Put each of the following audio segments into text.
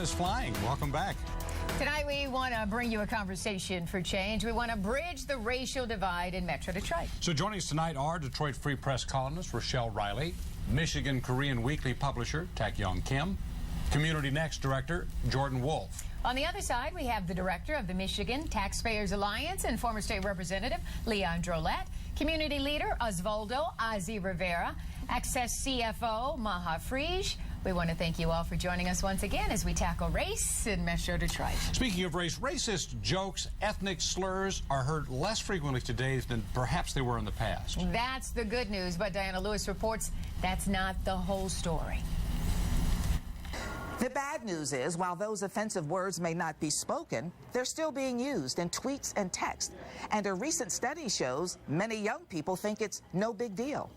is flying. Welcome back. Tonight we want to bring you a conversation for change. We want to bridge the racial divide in Metro Detroit. So joining us tonight are Detroit Free Press columnist Rochelle Riley, Michigan Korean Weekly publisher Tak-Young Kim, Community Next director Jordan Wolf. On the other side, we have the director of the Michigan Taxpayers Alliance and former state representative Leon Drolette, community leader Osvaldo Azi Rivera, Access CFO Maha Frige. We want to thank you all for joining us once again as we tackle race in Metro Detroit. Speaking of race, racist jokes, ethnic slurs are heard less frequently today than perhaps they were in the past. That's the good news, but Diana Lewis reports that's not the whole story. The bad news is, while those offensive words may not be spoken, they're still being used in tweets and text. And a recent study shows many young people think it's no big deal.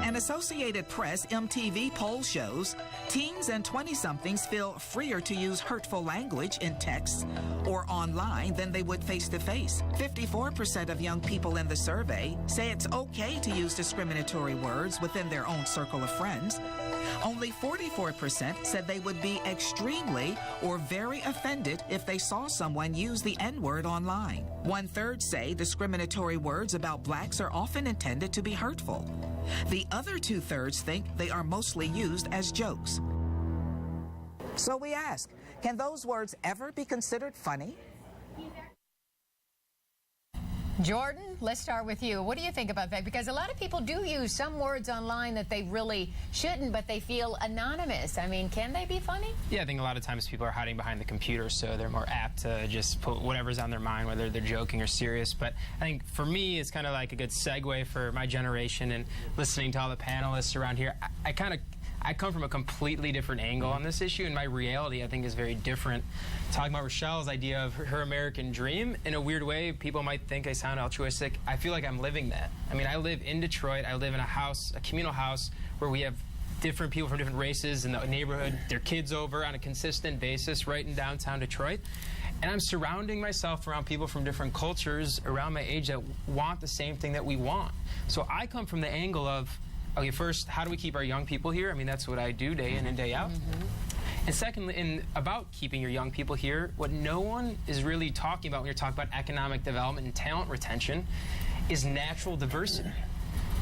An Associated Press MTV poll shows teens and 20-somethings feel freer to use hurtful language in texts or online than they would face-to-face. 54% of young people in the survey say it's okay to use discriminatory words within their own circle of friends. Only 44% said they would be extremely or very offended if they saw someone use the N-word online. 1/3 say discriminatory words about blacks are often intended to be hurtful. The other 2/3 think they are mostly used as jokes. So we ask, can those words ever be considered funny? Jordan, let's start with you. What do you think about that? Because a lot of people do use some words online that they really shouldn't, but they feel anonymous. I mean, can they be funny? Yeah, I think a lot of times people are hiding behind the computer, so they're more apt to just put whatever's on their mind, whether they're joking or serious. But I think for me, it's kind of like a good segue for my generation and listening to all the panelists around here. I come from a completely different angle on this issue, and my reality, I think, is very different. Talking about Rochelle's idea of her American dream, in a weird way, people might think I sound altruistic. I feel like I'm living that. I mean, I live in Detroit. I live in a house, a communal house, where we have different people from different races in the neighborhood, their kids over on a consistent basis right in downtown Detroit. And I'm surrounding myself around people from different cultures around my age that want the same thing that we want. So I come from the angle of, okay, first, how do we keep our young people here? I mean, that's what I do day in and day out. And secondly, about keeping your young people here, what no one is really talking about when you're talking about economic development and talent retention is natural diversity.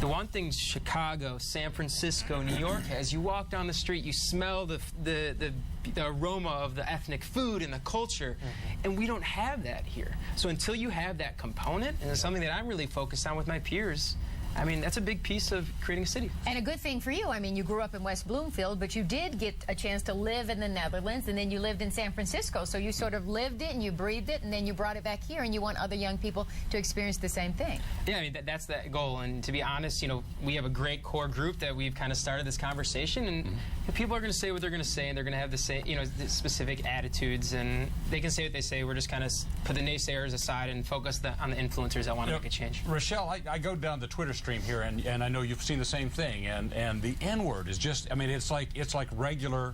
The one thing Chicago, San Francisco, New York has, you walk down the street, you smell the aroma of the ethnic food and the culture, and we don't have that here. So until you have that component, and it's something that I'm really focused on with my peers, I mean, that's a big piece of creating a city. And a good thing for you. I mean, you grew up in West Bloomfield, but you did get a chance to live in the Netherlands, and then you lived in San Francisco. So you sort of lived it, and you breathed it, and then you brought it back here, and you want other young people to experience the same thing. Yeah, I mean, that's the goal. And to be honest, you know, we have a great core group that we've kind of started this conversation, and people are going to say what they're going to say, and they're going to have the same, you know, the specific attitudes, and they can say what they say. We're just kind of put the naysayers aside and focus on the influencers that want to make a change. Rochelle, I go down the Twitter stream here, and I know you've seen the same thing, and the N-word is just, I mean, it's like regular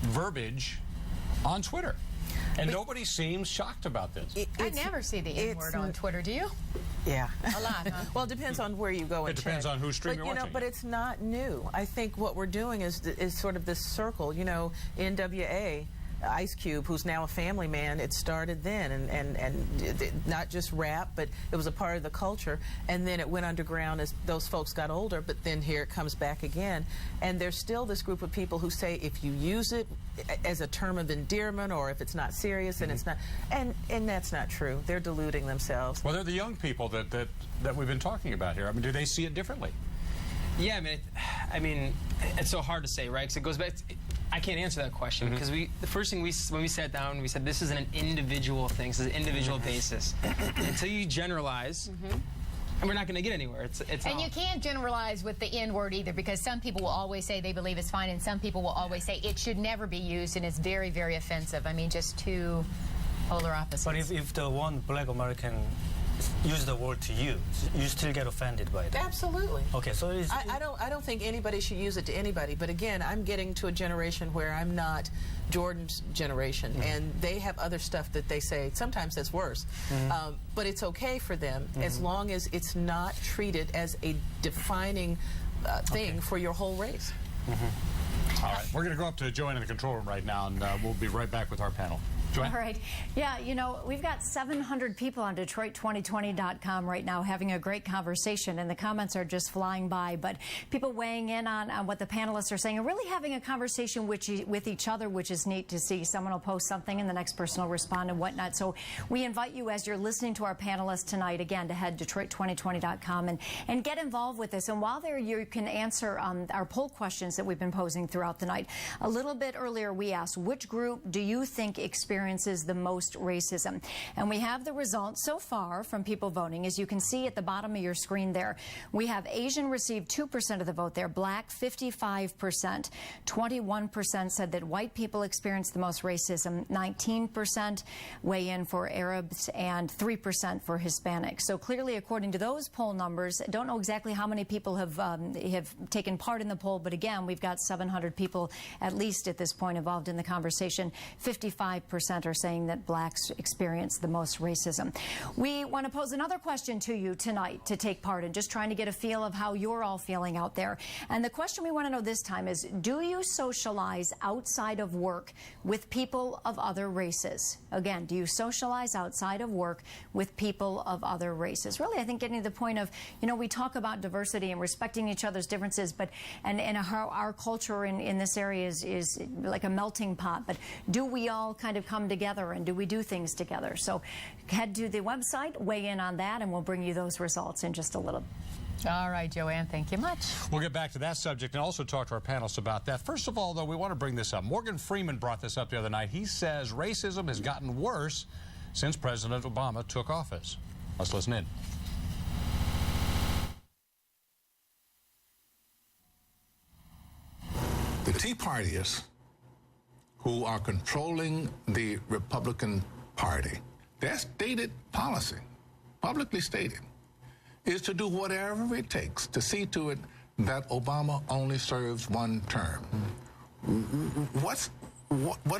verbiage on Twitter. And nobody seems shocked about this. I never see the N-word on Twitter, do you? Yeah. A lot, huh? Well, it depends on where you go and It depends on whose stream you're watching. But it's not new. I think what we're doing is sort of this circle. You know, NWA, Ice Cube, who's now a family man, it started then, and not just rap, but it was a part of the culture, and then it went underground as those folks got older, but then here it comes back again. And there's still this group of people who say if you use it as a term of endearment, or if it's not serious, and it's not, and that's not true. They're deluding themselves. Well, they're the young people that we've been talking about here. I mean, do they see it differently? Yeah, I mean, it's so hard to say, right? Because it goes back to, I can't answer that question, because the first thing when we sat down, we said this is an individual thing. This is an individual basis. Until you generalize, and we're not going to get anywhere. And you can't generalize with the N-word either, because some people will always say they believe it's fine, and some people will always say it should never be used, and it's very, very offensive. I mean, just two polar opposites. But if the one black American use the word to you, you still get offended by that? Absolutely. Okay, so I don't think anybody should use it to anybody, but again, I'm getting to a generation where I'm not Jordan's generation, and they have other stuff that they say, sometimes that's worse, but it's okay for them as long as it's not treated as a defining thing for your whole race. All right, we're going to go up to Joanne in the control room right now, and we'll be right back with our panel. Joanne? All right. Yeah, you know, we've got 700 people on Detroit2020.com right now having a great conversation, and the comments are just flying by. But people weighing in on what the panelists are saying and really having a conversation with each other, which is neat to see. Someone will post something and the next person will respond and whatnot. So we invite you, as you're listening to our panelists tonight, again, to head to Detroit2020.com and get involved with this. And while there, you can answer our poll questions that we've been posing throughout the night. A little bit earlier, we asked, which group do you think experiences the most racism? And we have the results so far from people voting. As you can see at the bottom of your screen there, we have Asian received 2% of the vote there, Black 55%, 21% said that white people experienced the most racism, 19% weigh in for Arabs, and 3% for Hispanics. So clearly, according to those poll numbers, don't know exactly how many people have taken part in the poll, but again, we've got 700 people at least at this point involved in the conversation. 55% are saying that blacks experience the most racism. We want to pose another question to you tonight to take part in, just trying to get a feel of how you're all feeling out there. And the question we want to know this time is, do you socialize outside of work with people of other races? Again, do you socialize outside of work with people of other races? Really, I think getting to the point of, you know, we talk about diversity and respecting each other's differences, but and how our culture in this area is like a melting pot. But do we all kind of come together, and do we do things together? So head to the website, weigh in on that, and we'll bring you those results in just a little. All right, Joanne, thank you much. We'll get back to that subject and also talk to our panelists about that. First of all, though, we want to bring this up. Morgan Freeman brought this up the other night. He says racism has gotten worse since President Obama took office. Let's listen in. The Tea Partiers who are controlling the Republican Party, their stated policy, publicly stated, is to do whatever it takes to see to it that Obama only serves one term. What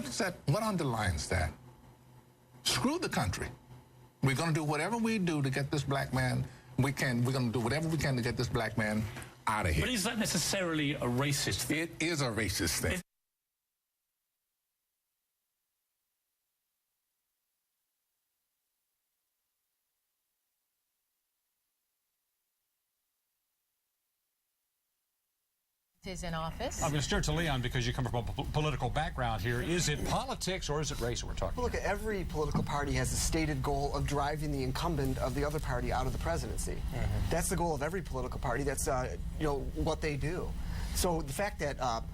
is that? What underlines that? Screw the country. We're going to do whatever we do to get this black man. We're going to do whatever we can to get this black man out of here. But is that necessarily a racist thing? It is a racist thing. Is in office. I'm going to start to Leon because you come from a political background here. Is it politics or is it race we're talking Well, look, every political party has a stated goal of driving the incumbent of the other party out of the presidency. That's the goal of every political party. That's what they do. So the fact that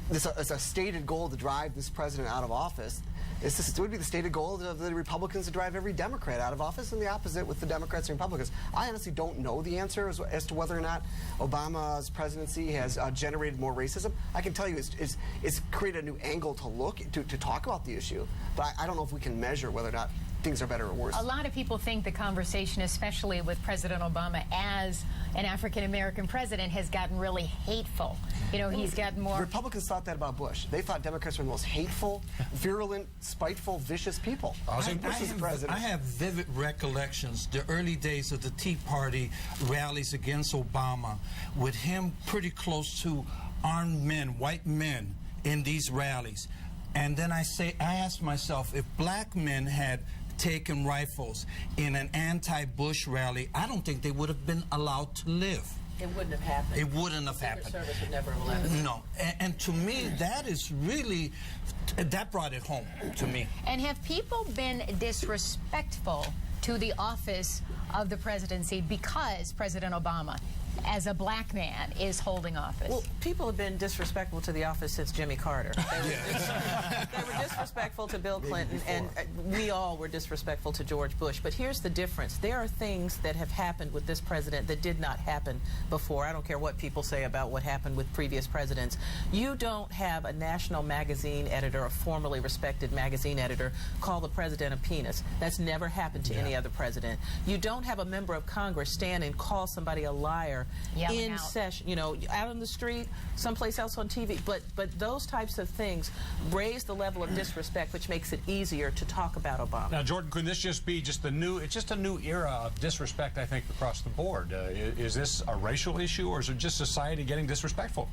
it's a stated goal to drive this president out of office, it would be the stated goal of the Republicans to drive every Democrat out of office, and the opposite with the Democrats and Republicans. I honestly don't know the answer as to whether or not Obama's presidency has generated more racism. I can tell you it's created a new angle to look to talk about the issue, but I don't know if we can measure whether or not things are better or worse. A lot of people think the conversation, especially with President Obama as an African-American president, has gotten really hateful. You know, he's gotten more... Republicans thought that about Bush. They thought Democrats were the most hateful, virulent, spiteful, vicious people. I have vivid recollections, the early days of the Tea Party rallies against Obama, with him pretty close to armed men, white men, in these rallies. And then I asked myself, if black men had taken rifles in an anti-Bush rally, I don't think they would have been allowed to live. It wouldn't have happened. It wouldn't have happened. Secret Service would never have allowed it. No. And to me, that is really, that brought it home to me. And have people been disrespectful to the office of the presidency because President Obama, as a black man, is holding office? Well, people have been disrespectful to the office since Jimmy Carter. They were disrespectful to Bill Clinton, and we all were disrespectful to George Bush. But here's the difference. There are things that have happened with this president that did not happen before. I don't care what people say about what happened with previous presidents. You don't have a national magazine editor, a formerly respected magazine editor, call the president a penis. That's never happened to any other president. You don't have a member of Congress stand and call somebody a liar in session, you know, out on the street, someplace else on TV. But those types of things raise the level of disrespect, which makes it easier to talk about Obama. Now, Jordan, could this just be just it's just a new era of disrespect, I think, across the board? Is this a racial issue, or is it just society getting disrespectful?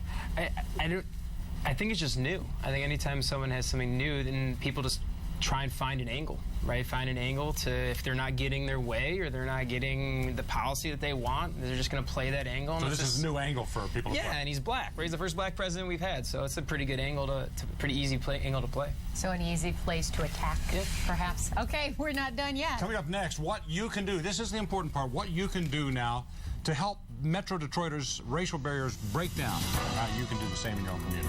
I think it's just new. I think anytime someone has something new, then people just try and find an angle, right? Find an angle to, if they're not getting their way or they're not getting the policy that they want, they're just going to play that angle. So this is a new angle for people to play. Yeah, and he's black, right? He's the first black president we've had, so it's a pretty good angle pretty easy angle to play. So an easy place to attack, perhaps. Okay, we're not done yet. Coming up next, what you can do. This is the important part. What you can do now to help Metro Detroiters' racial barriers break down. You can do the same in your own community.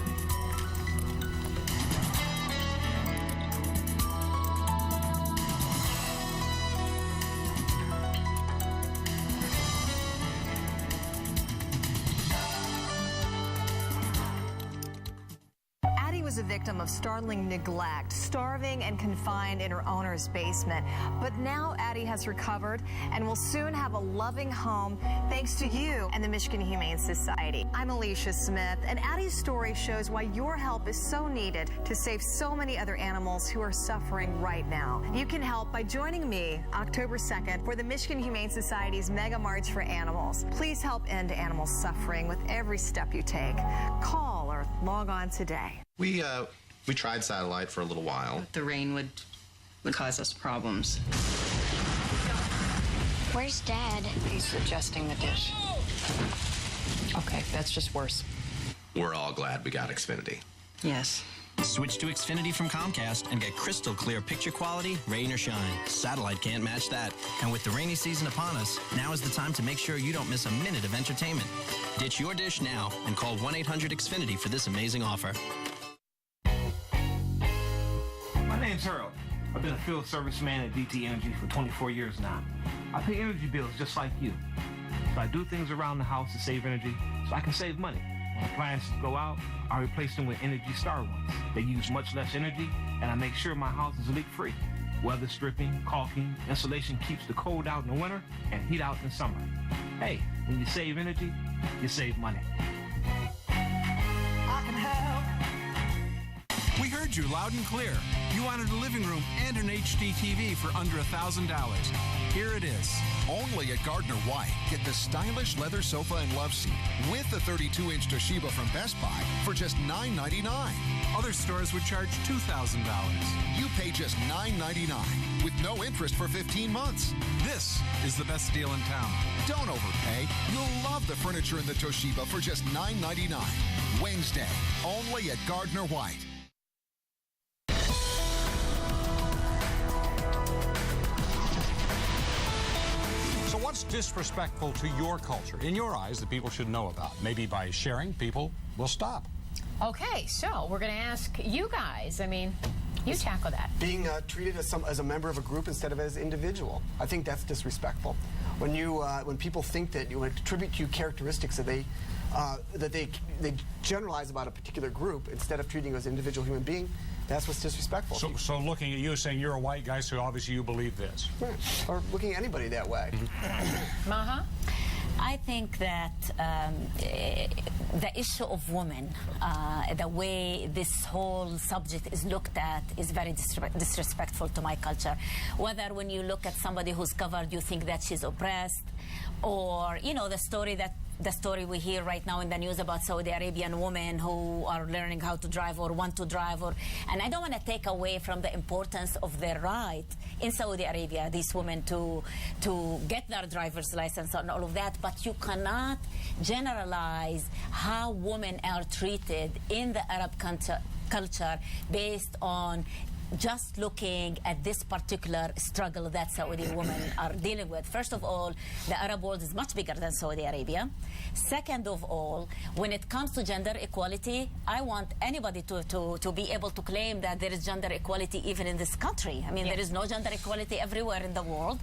Was a victim of startling neglect, starving and confined in her owner's basement. But now Addie has recovered and will soon have a loving home thanks to you and the Michigan Humane Society. I'm Alicia Smith, and Addie's story shows why your help is so needed to save so many other animals who are suffering right now. You can help by joining me October 2nd for the Michigan Humane Society's Mega March for Animals. Please help end animal suffering with every step you take. Call or log on today. We tried satellite for a little while. The rain would cause us problems. Where's Dad? He's adjusting the dish. Okay, that's just worse. We're all glad we got Xfinity. Yes. Switch to Xfinity from Comcast and get crystal clear picture quality, rain or shine. Satellite can't match that. And with the rainy season upon us, now is the time to make sure you don't miss a minute of entertainment. Ditch your dish now and call 1-800-XFINITY for this amazing offer. My name's Harold. I've been a field service man at DT Energy for 24 years now. I pay energy bills just like you. So I do things around the house to save energy so I can save money. When appliances go out, I replace them with Energy Star ones. They use much less energy, and I make sure my house is leak-free. Weather stripping, caulking, insulation keeps the cold out in the winter and heat out in the summer. Hey, when you save energy, you save money. I can help. We heard you loud and clear. You wanted a living room and an HD TV for under $1,000. Here it is. Only at Gardner White. Get the stylish leather sofa and love seat with the 32-inch Toshiba from Best Buy for just $9.99. Other stores would charge $2,000. You pay just $9.99 with no interest for 15 months. This is the best deal in town. Don't overpay. You'll love the furniture in the Toshiba for just $9.99. Wednesday, only at Gardner White. So what's disrespectful to your culture, in your eyes, that people should know about? Maybe by sharing, people will stop. Okay, so we're going to ask you guys. I mean, you tackle that. Being treated as a member of a group instead of as an individual. I think that's disrespectful. When people think that you attribute to you characteristics that they generalize about a particular group instead of treating you as an individual human being, that's what's disrespectful. So looking at you, saying you're a white guy, so obviously you believe this. Right. Or looking at anybody that way. Maha? I think that the issue of women, the way this whole subject is looked at, is very disrespectful to my culture. Whether when you look at somebody who's covered, you think that she's oppressed, or, you know, the story we hear right now in the news about Saudi Arabian women who are learning how to drive or want to drive, and I don't want to take away from the importance of their right in Saudi Arabia, these women to get their driver's license and all of that, but you cannot generalize how women are treated in the Arab culture based on just looking at this particular struggle that Saudi women are dealing with. First of all, the Arab world is much bigger than Saudi Arabia. Second of all, when it comes to gender equality, I want anybody to be able to claim that there is gender equality even in this country. I mean, there is no gender equality everywhere in the world.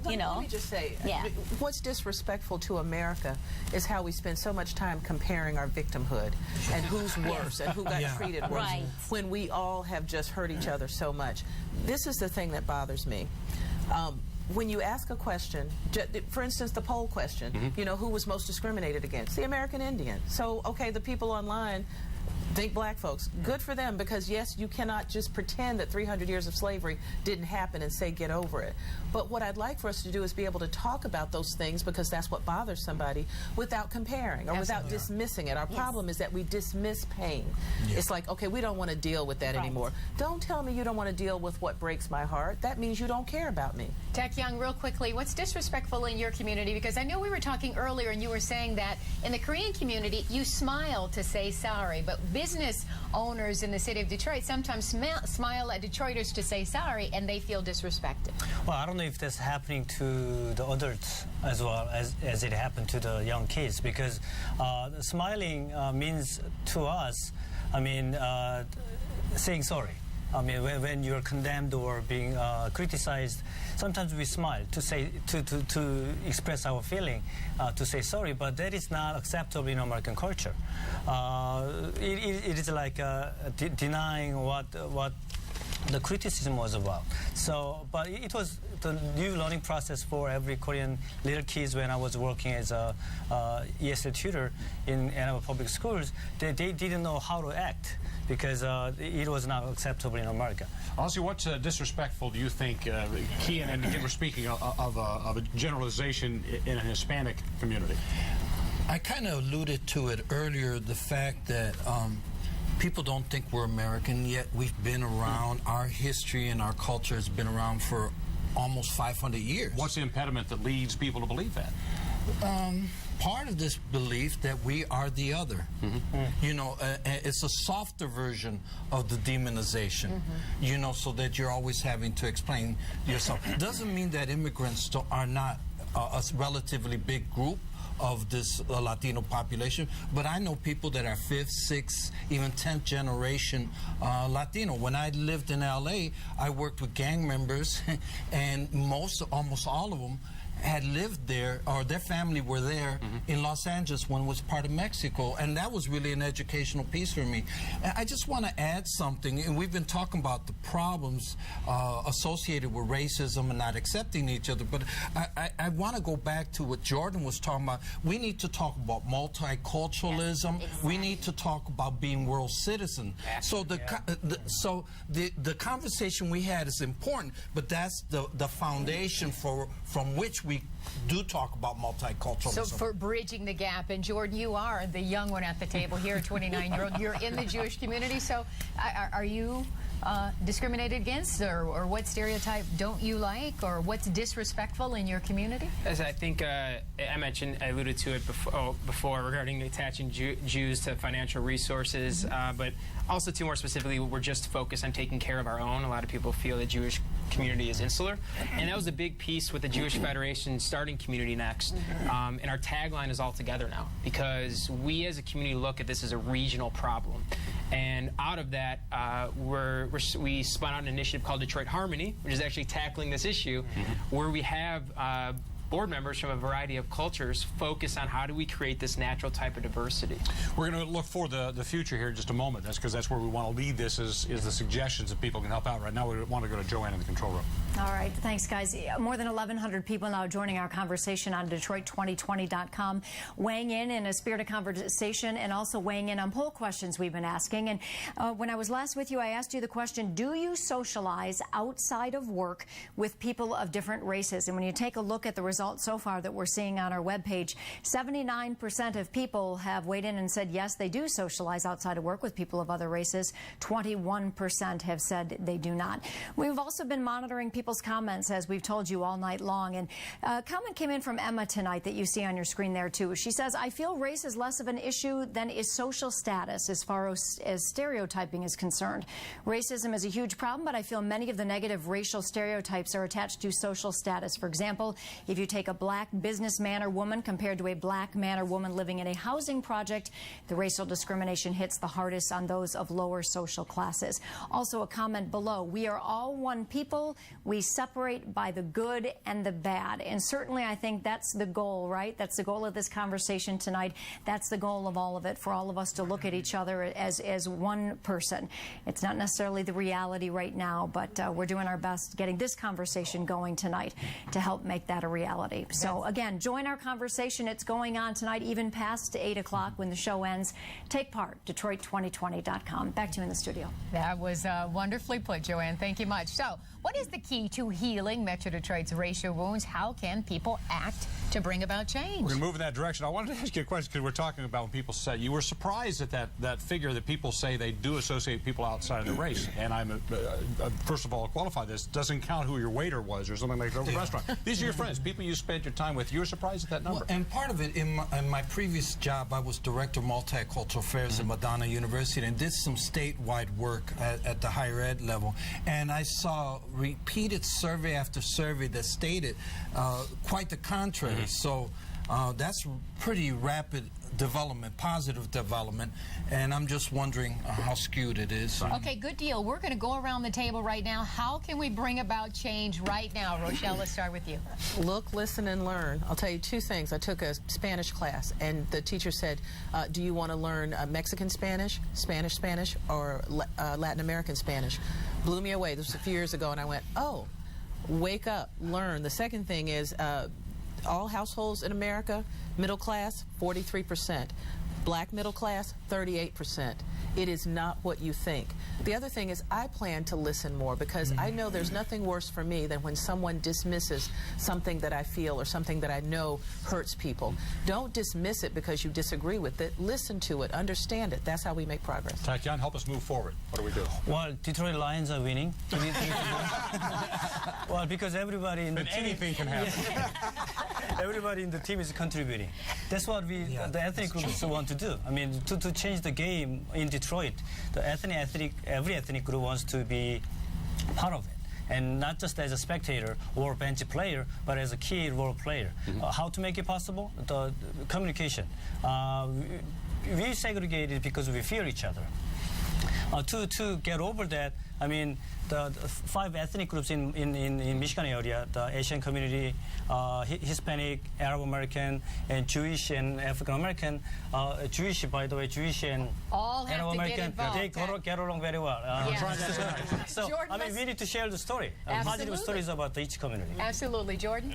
You know. Let me just say, yeah. What's disrespectful to America is how we spend so much time comparing our victimhood and who's worse and who got treated worse, right, when we all have just hurt each other so much. This is the thing that bothers me. When you ask a question, for instance, the poll question, you know, who was most discriminated against? The American Indian. So, okay, the people online, Think black folks. Good for them, because yes, you cannot just pretend that 300 years of slavery didn't happen and say get over it. But what I'd like for us to do is be able to talk about those things, because that's what bothers somebody, without comparing or without dismissing it. Our problem is that we dismiss pain. It's like, okay, we don't want to deal with that anymore. Don't tell me you don't want to deal with what breaks my heart. That means you don't care about me. Tech Young, real quickly, what's disrespectful in your community? Because I know we were talking earlier and you were saying that in the Korean community, you smile to say sorry, but business owners in the city of Detroit sometimes smile at Detroiters to say sorry, and they feel disrespected. Well, I don't know if that's happening to the adults as well as it happened to the young kids, because smiling means to us, I mean, saying sorry. I mean, when you're condemned or being criticized, sometimes we smile to say to express our feeling, to say sorry. But that is not acceptable in American culture. It is like denying what the criticism was about. So, but it was the new learning process for every Korean little kids. When I was working as a ESL tutor in our public schools, they didn't know how to act, because it was not acceptable in America. Ozzy, what's disrespectful do you think, Kian, and again, we're speaking of a generalization in a Hispanic community? I kind of alluded to it earlier, the fact that people don't think we're American, yet we've been around. Our history and our culture has been around for almost 500 years. What's the impediment that leads people to believe that? Part of this belief that we are the other. You know, it's a softer version of the demonization, you know, so that you're always having to explain yourself. Doesn't mean that immigrants are not a relatively big group of this Latino population, but I know people that are 5th, 6th, even 10th generation Latino. When I lived in LA, I worked with gang members, and almost all of them had lived there, or their family were there in Los Angeles when it was part of Mexico, and that was really an educational piece for me. I just want to add something, and we've been talking about the problems associated with racism and not accepting each other, but I want to go back to what Jordan was talking about. We need to talk about multiculturalism. We need to talk about being world citizens. So the conversation we had is important, but that's the foundation from which we do talk about multiculturalism. So for bridging the gap, and Jordan, you are the young one at the table here, 29-year-old. You're in the Jewish community, so are you discriminated against, or what stereotype don't you like, or what's disrespectful in your community? As I think I alluded to it before regarding attaching Jews to financial resources, but also, too, more specifically, we're just focused on taking care of our own. A lot of people feel the Jewish community is insular, and that was a big piece with the Jewish Federation starting Community Next. And our tagline is all together now, because we as a community look at this as a regional problem. And out of that, we spun out an initiative called Detroit Harmony, which is actually tackling this issue, where we have board members from a variety of cultures focus on how do we create this natural type of diversity. We're going to look for the future here in just a moment. That's because that's where we want to lead this, is the suggestions that people can help out. Right now, we want to go to Joanne in the control room. All right. Thanks, guys. More than 1,100 people now joining our conversation on Detroit2020.com, weighing in a spirit of conversation, and also weighing in on poll questions we've been asking. And when I was last with you, I asked you the question, do you socialize outside of work with people of different races? And when you take a look at the results so far that we're seeing on our webpage, 79% of people have weighed in and said, yes, they do socialize outside of work with people of other races. 21% have said they do not. We've also been monitoring people's comments, as we've told you all night long. And a comment came in from Emma tonight that you see on your screen there, too. She says, I feel race is less of an issue than is social status as far as stereotyping is concerned. Racism is a huge problem, but I feel many of the negative racial stereotypes are attached to social status. For example, if you take a black businessman or woman compared to a black man or woman living in a housing project, the racial discrimination hits the hardest on those of lower social classes. Also, a comment below, we are all one people. We separate by the good and the bad. And certainly, I think that's the goal, right? That's the goal of this conversation tonight. That's the goal of all of it, for all of us to look at each other as one person. It's not necessarily the reality right now, but we're doing our best getting this conversation going tonight to help make that a reality. equality. So again, join our conversation. It's going on tonight, even past 8 o'clock when the show ends. Take part, Detroit2020.com. Back to you in the studio. That was wonderfully put, Joanne. Thank you much. So, what is the key to healing Metro Detroit's racial wounds? How can people act to bring about change? We're going to move in that direction. I wanted to ask you a question because we're talking about when people say, you were surprised at that figure that people say they do associate people outside of the race. And I'm, first of all, qualify this. Doesn't count who your waiter was or something like that at the restaurant. These are your friends, people you spent your time with. You were surprised at that number. Well, and part of it, in my previous job, I was Director of Multicultural Affairs at Madonna University and did some statewide work at the higher ed level. And I saw repeated survey after survey that stated quite the contrary. So that's pretty rapid development, positive development, and I'm just wondering how skewed it is. Okay, good deal. We're going to go around the table right now. How can we bring about change right now? Rochelle, let's start with you. Look, listen, and learn. I'll tell you two things. I took a Spanish class, and the teacher said, do you want to learn Mexican Spanish, Spanish, or Latin American Spanish? Blew me away. This was a few years ago, and I went, oh, wake up, learn. The second thing is all households in America, middle class, 43%. Black middle class, 38%. It is not what you think. The other thing is I plan to listen more because I know there's nothing worse for me than when someone dismisses something that I feel or something that I know hurts people. Don't dismiss it because you disagree with it. Listen to it. Understand it. That's how we make progress. Tatyan, help us move forward. What do we do? Well, Detroit Lions are winning. Well, because everybody in the team... anything can happen. Everybody in the team is contributing. That's what we, the ethnic groups, want to do. I mean, to change the game in Detroit, every ethnic group wants to be part of it. And not just as a spectator or bench player, but as a key role player. How to make it possible? The communication. We segregated because we fear each other. To get over that, I mean, the 5 ethnic groups in Michigan area, the Asian community, Hispanic, Arab American, and Jewish and African American. Jewish, by the way, Jewish and all Arab American, they get along very well. So, Jordan, I mean, we need to share the story, positive stories about each community. Absolutely, Jordan.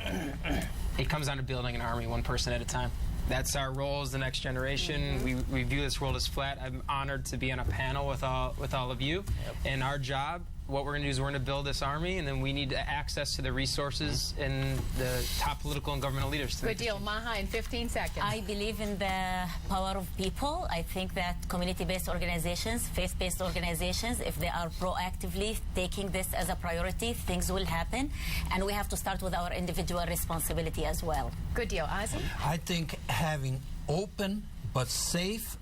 It comes down to building an army one person at a time. That's our role as the next generation. We view this world as flat. I'm honored to be on a panel with all of you. And our job, what we're going to do is we're going to build this army, and then we need access to the resources and the top political and governmental leaders. Good deal. Maha, in 15 seconds. I believe in the power of people. I think that community-based organizations, faith-based organizations, if they are proactively taking this as a priority, things will happen. And we have to start with our individual responsibility as well. Good deal. Ozzy? I think having open but safe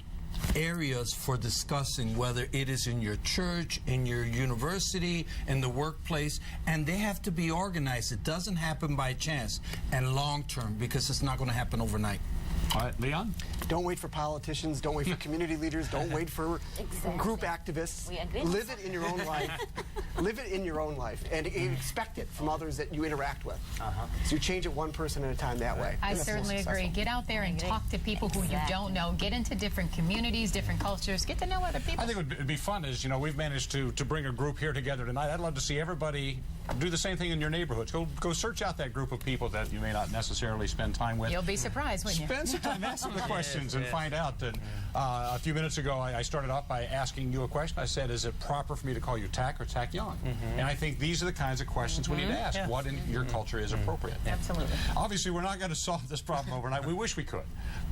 areas for discussing, whether it is in your church, in your university, in the workplace, and they have to be organized. It doesn't happen by chance and long term because it's not going to happen overnight. All right, Leon? Don't wait for politicians. Don't wait for community leaders. Don't wait for group activists. We agree. Live it in your own life. Live it in your own life and expect it from others that you interact with. So you change it one person at a time that way. I certainly agree. Get out there and talk to people who you don't know. Get into different communities, different cultures. Get to know other people. I think it would be fun is, you know, we've managed to bring a group here together tonight. I'd love to see everybody do the same thing in your neighborhoods. Go search out that group of people that you may not necessarily spend time with. You'll be surprised, wouldn't you? Spend some time, ask some of the questions and find out. And a few minutes ago, I started off by asking you a question. I said, is it proper for me to call you Tak or Tak Young? And I think these are the kinds of questions we need to ask. What in your culture is appropriate? Absolutely. Obviously, we're not going to solve this problem overnight. We wish we could.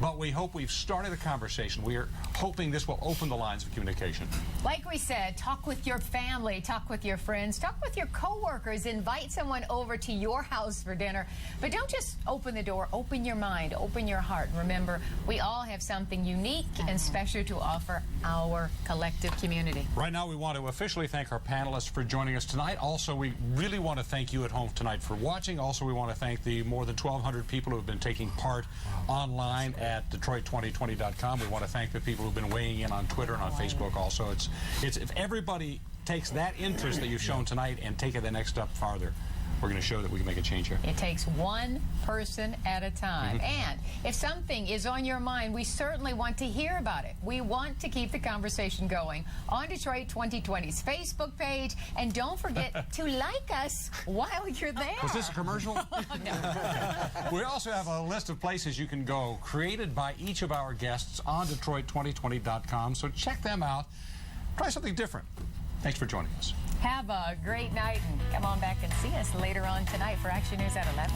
But we hope we've started a conversation. We are hoping this will open the lines of communication. Like we said, talk with your family, talk with your friends, talk with your coworkers, invite someone over to your house for dinner. But don't just open the door, open your mind, open your heart. Remember, we all have something unique and special to offer our collective community. Right now, we want to officially thank our panelists for joining us tonight. Also, we really want to thank you at home tonight for watching. Also, we want to thank the more than 1,200 people who have been taking part online at Detroit2020.com. We want to thank the people who've been weighing in on Twitter and on Facebook also. It's if everybody takes that interest that you've shown tonight and take it the next step farther, we're going to show that we can make a change here. It takes one person at a time. And if something is on your mind, we certainly want to hear about it. We want to keep the conversation going on Detroit 2020's Facebook page. And don't forget to like us while you're there. Was this a commercial? No. We also have a list of places you can go created by each of our guests on Detroit2020.com. So check them out. Try something different. Thanks for joining us. Have a great night and come on back and see us later on tonight for Action News at 11.